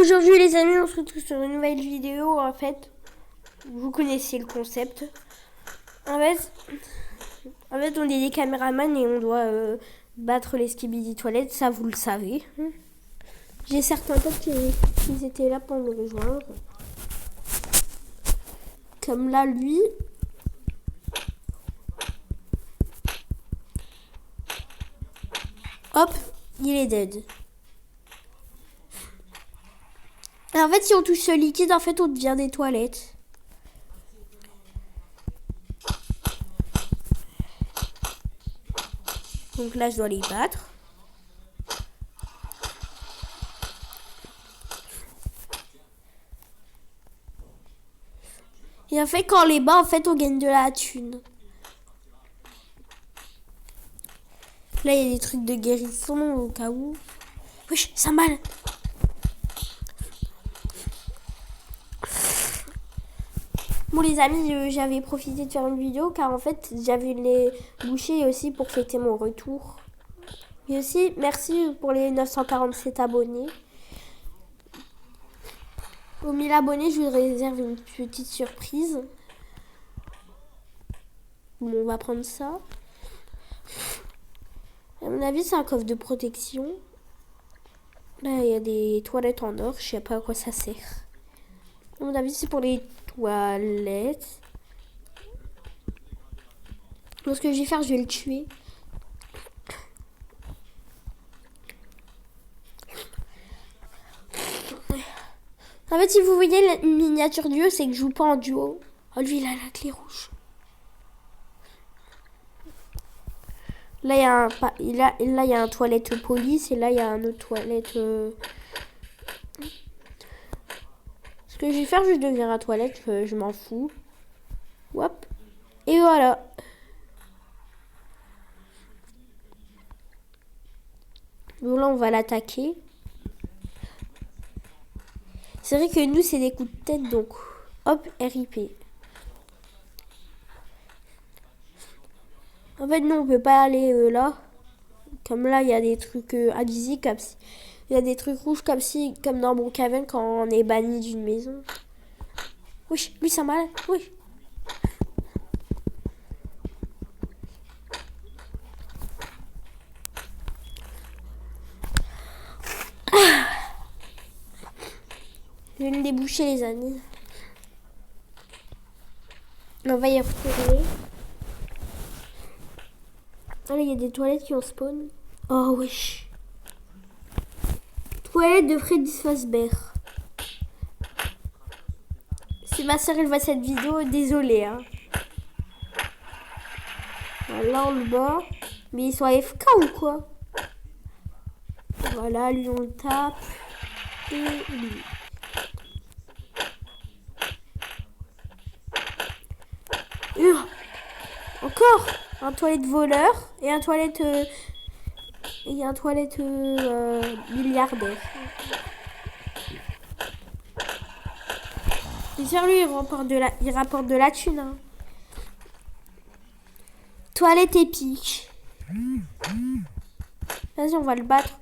Aujourd'hui les amis, on se retrouve sur une nouvelle vidéo. En fait, vous connaissez le concept. En fait, on est des caméramans et on doit battre les skibidi toilettes, ça vous le savez. J'ai certains potes qui étaient là pour me rejoindre. Comme là, lui. Hop, il est dead. Et en fait, si on touche ce liquide, en fait, on devient des toilettes. Donc là, je dois les battre. Et en fait, quand on les bat, en fait, on gagne de la thune. Là, il y a des trucs de guérison au cas où. Wesh, ça mal. Bon les amis, j'avais profité de faire une vidéo car en fait, j'avais les bouchées aussi pour fêter mon retour. Et aussi, merci pour les 947 abonnés. Aux 1000 abonnés, je vous réserve une petite surprise. Bon, on va prendre ça. À mon avis, c'est un coffre de protection. Là, il y a des toilettes en or. Je sais pas à quoi ça sert. À mon avis, c'est pour les toilettes. Donc, ce que je vais faire, je vais le tuer. En fait, si vous voyez la miniature du jeu, c'est que je joue pas en duo. Oh, lui, il a la clé rouge. Là, il y a un toilette police et là, il y a un autre toilette. Ce que je vais faire, je vais devenir un toilette, je m'en fous. Hop. Et voilà. Bon, là, on va l'attaquer. C'est vrai que nous, c'est des coups de tête, donc hop, RIP. En fait, nous, on peut pas aller là. Comme là, il y a des trucs adhésifs comme si. Il y a des trucs rouges comme si, comme dans Brookhaven quand on est banni d'une maison. Oui, lui, ça mal. Oui. Je vais me déboucher les amis. On va y retourner. Ah, là, il y a des toilettes qui ont spawn. Oh, wesh. Toilette de Freddy Fazbear. Si ma soeur elle voit cette vidéo, désolé. Hein. Là, on le bat. Mais ils sont AFK ou quoi? Voilà, lui, on le tape. Et lui. Encore un toilette voleur et un toilette milliardaire. Et sur lui, il rapporte de la thune. Hein. Toilette épique. Vas-y, on va le battre.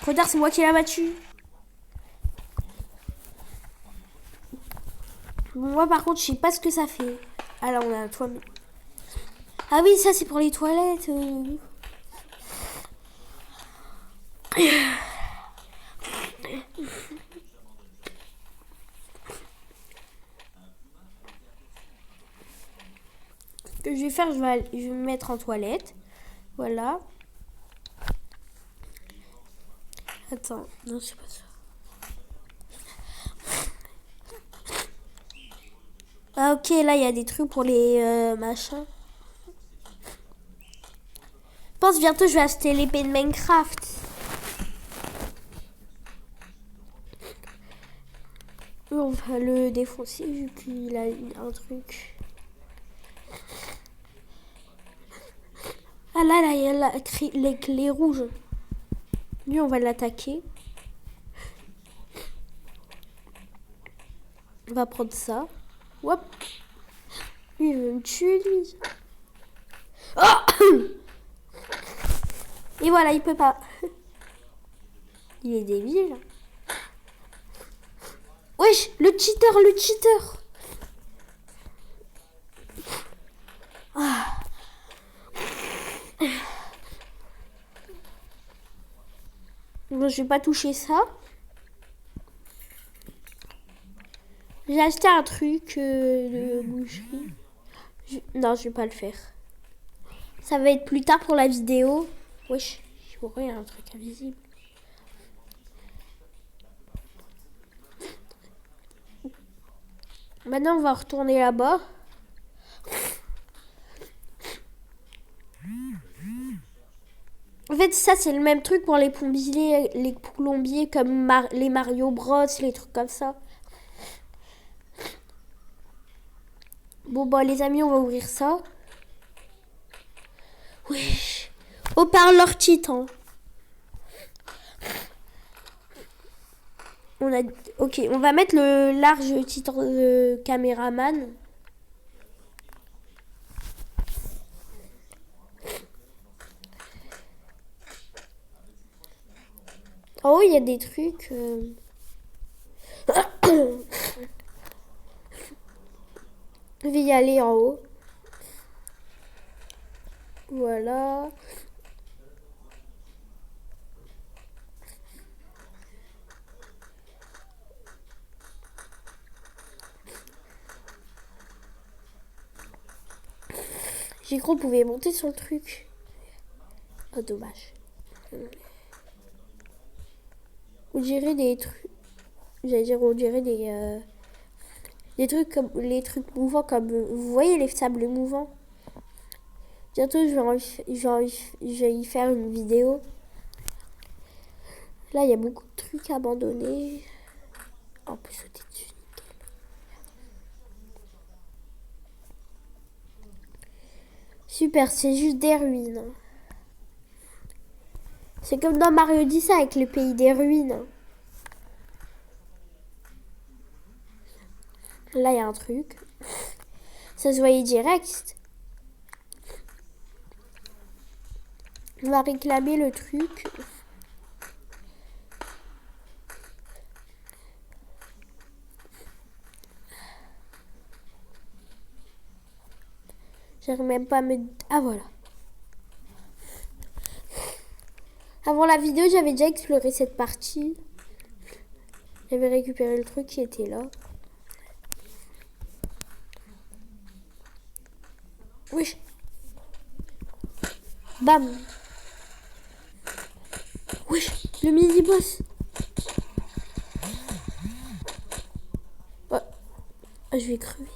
Retard, c'est moi qui l'ai battu. Moi, par contre, je sais pas ce que ça fait. Ah là, on a un toit. Ah oui, ça, c'est pour les toilettes. Ce que je vais faire, je vais me mettre en toilette. Voilà. Attends, non, c'est pas ça. Ah ok, là, il y a des trucs pour les machins. Je pense bientôt, je vais acheter l'épée de Minecraft. On va le défoncer vu qu'il a un truc. Ah là, il y a les clés rouges. Lui, on va l'attaquer. On va prendre ça. Hop. Lui, il veut me tuer, lui. Oh. Et voilà, il peut pas. Il est débile. Wesh, le cheater. Ah. Bon, je vais pas toucher ça. J'ai acheté un truc de boucherie. Non, je vais pas le faire. Ça va être plus tard pour la vidéo. Wesh, je vois rien, un truc invisible. Maintenant, on va retourner là-bas. En fait, ça, c'est le même truc pour les plombiers comme les Mario Bros, les trucs comme ça. Bon, bah, les amis, on va ouvrir ça. Oui. Haut-parleur Titan. Ok, on va mettre le large titre de caméraman. Oh, il y a des trucs. Je vais y aller en haut. Voilà. J'ai cru qu'on pouvait monter sur le truc. Oh, dommage. On dirait des trucs. J'allais dire, on dirait des trucs comme les trucs mouvants, comme vous voyez les sables mouvants. Bientôt, je vais y faire une vidéo. Là, il y a beaucoup de trucs abandonnés. On peut sauter dessus. Super, c'est juste des ruines. C'est comme dans Mario 10 avec le pays des ruines. Là, il y a un truc. Ça se voyait direct. On va réclamer le truc. J'arrive même pas à me... Ah, voilà. Avant la vidéo, j'avais déjà exploré cette partie. J'avais récupéré le truc qui était là. Oui. Bam. Oui, le mini-boss. Oh. Je vais crever.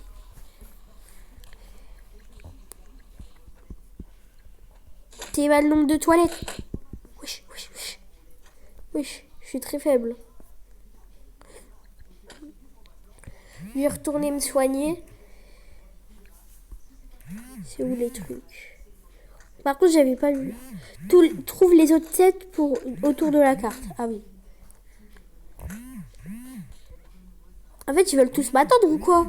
T'es mal le nombre de toilettes. Wesh. Wesh, je suis très faible. Je vais retourner me soigner. C'est où les trucs? Par contre, j'avais pas lu. Trouve les autres têtes autour de la carte. Ah oui. En fait, ils veulent tous m'attendre ou quoi?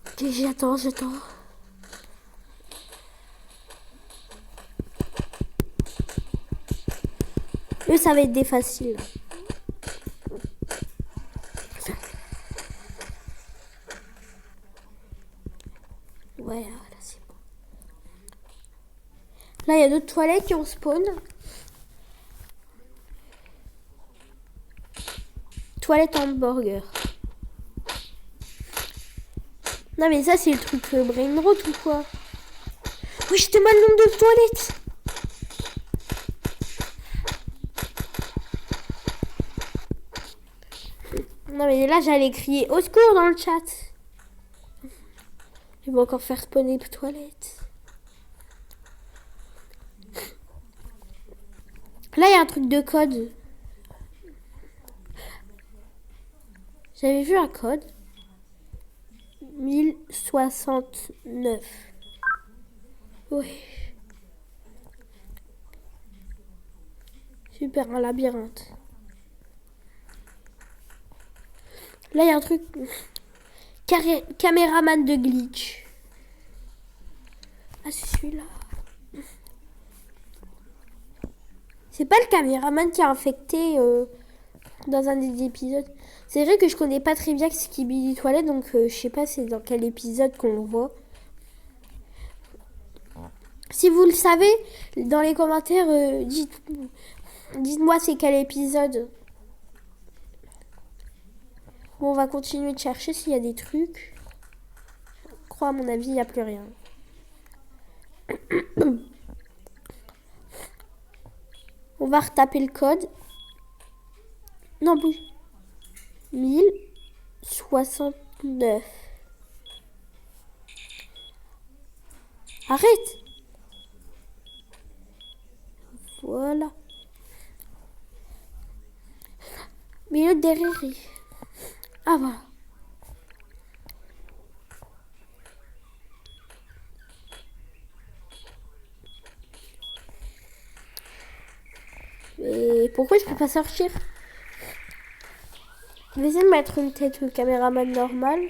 Ok, j'attends. Eux, ça va être des faciles. Ouais, là, c'est bon. Là, il y a d'autres toilettes qui ont spawn. Toilette hamburger. Non, mais ça, c'est le truc brain rot ou quoi? Oui, j'étais mal le nombre de toilettes. Non, mais là, j'allais crier au secours dans le chat. Je vais encore faire spawner les toilettes. Là, il y a un truc de code. J'avais vu un code. 1069. Oui. Super, un labyrinthe. Là, il y a un truc. Caméraman de glitch. Ah, c'est celui-là. C'est pas le caméraman qui a infecté dans un des épisodes. C'est vrai que je connais pas très bien Skibidi Toilet, donc je sais pas c'est dans quel épisode qu'on le voit. Si vous le savez, dans les commentaires, dites-moi c'est quel épisode. Bon, on va continuer de chercher s'il y a des trucs. Je crois à mon avis, il n'y a plus rien. On va retaper le code. Non, bouge. 1069. Arrête. Voilà. Mais l'autre derrière. Ah, voilà. Mais pourquoi je peux pas sortir? Je vais essayer de mettre une tête au caméraman normal.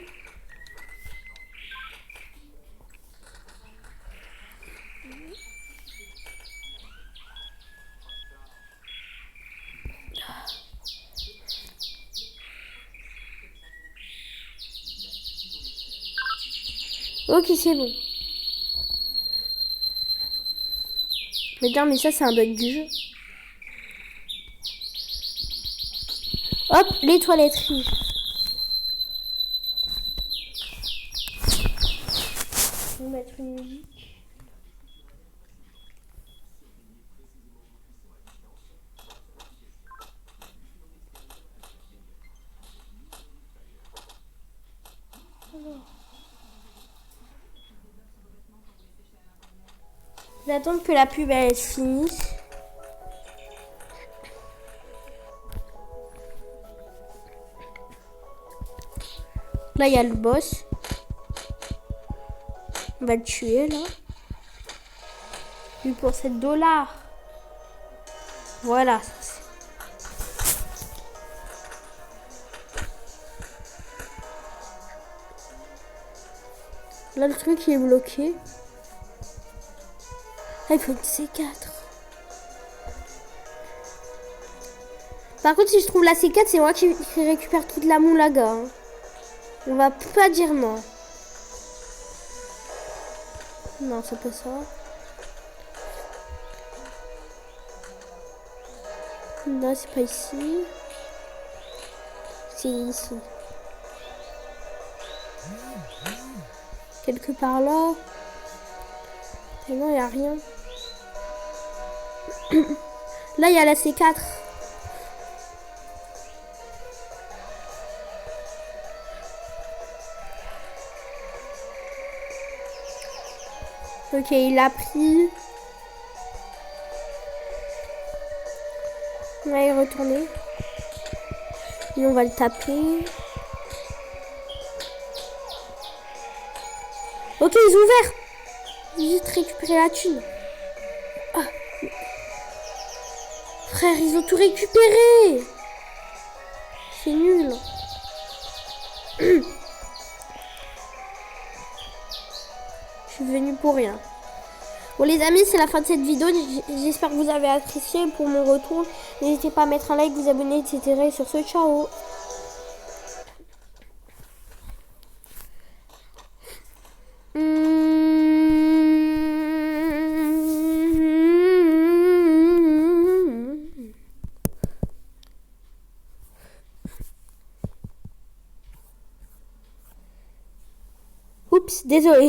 Ok, c'est bon. Mais non, mais ça, c'est un bug du jeu. Hop, les toiletteries. On va mettre une musique. J'attends que la pub elle finisse. Là, il y a le boss. On va le tuer, là. 8 pour 7 $. Voilà. Là, le truc, il est bloqué. Ah, il faut une C4. Par contre, si je trouve la C4, c'est moi qui récupère toute la moulaga. Hein. On va pas dire non. Non, c'est pas ça. Non, c'est pas ici. C'est ici. Quelque part là. Et non, il n'y a rien. Là, il y a la C4. Ok, il l'a pris. On va y retourner. Et on va le taper. Ok, ils ont ouvert. J'ai juste récupéré la thune. Ah. Frère, ils ont tout récupéré. C'est nul. Je suis venue pour rien. Bon les amis, c'est la fin de cette vidéo. J'espère que vous avez apprécié pour mon retour. N'hésitez pas à mettre un like, vous abonner, etc. Et sur ce, ciao. Oups, désolé.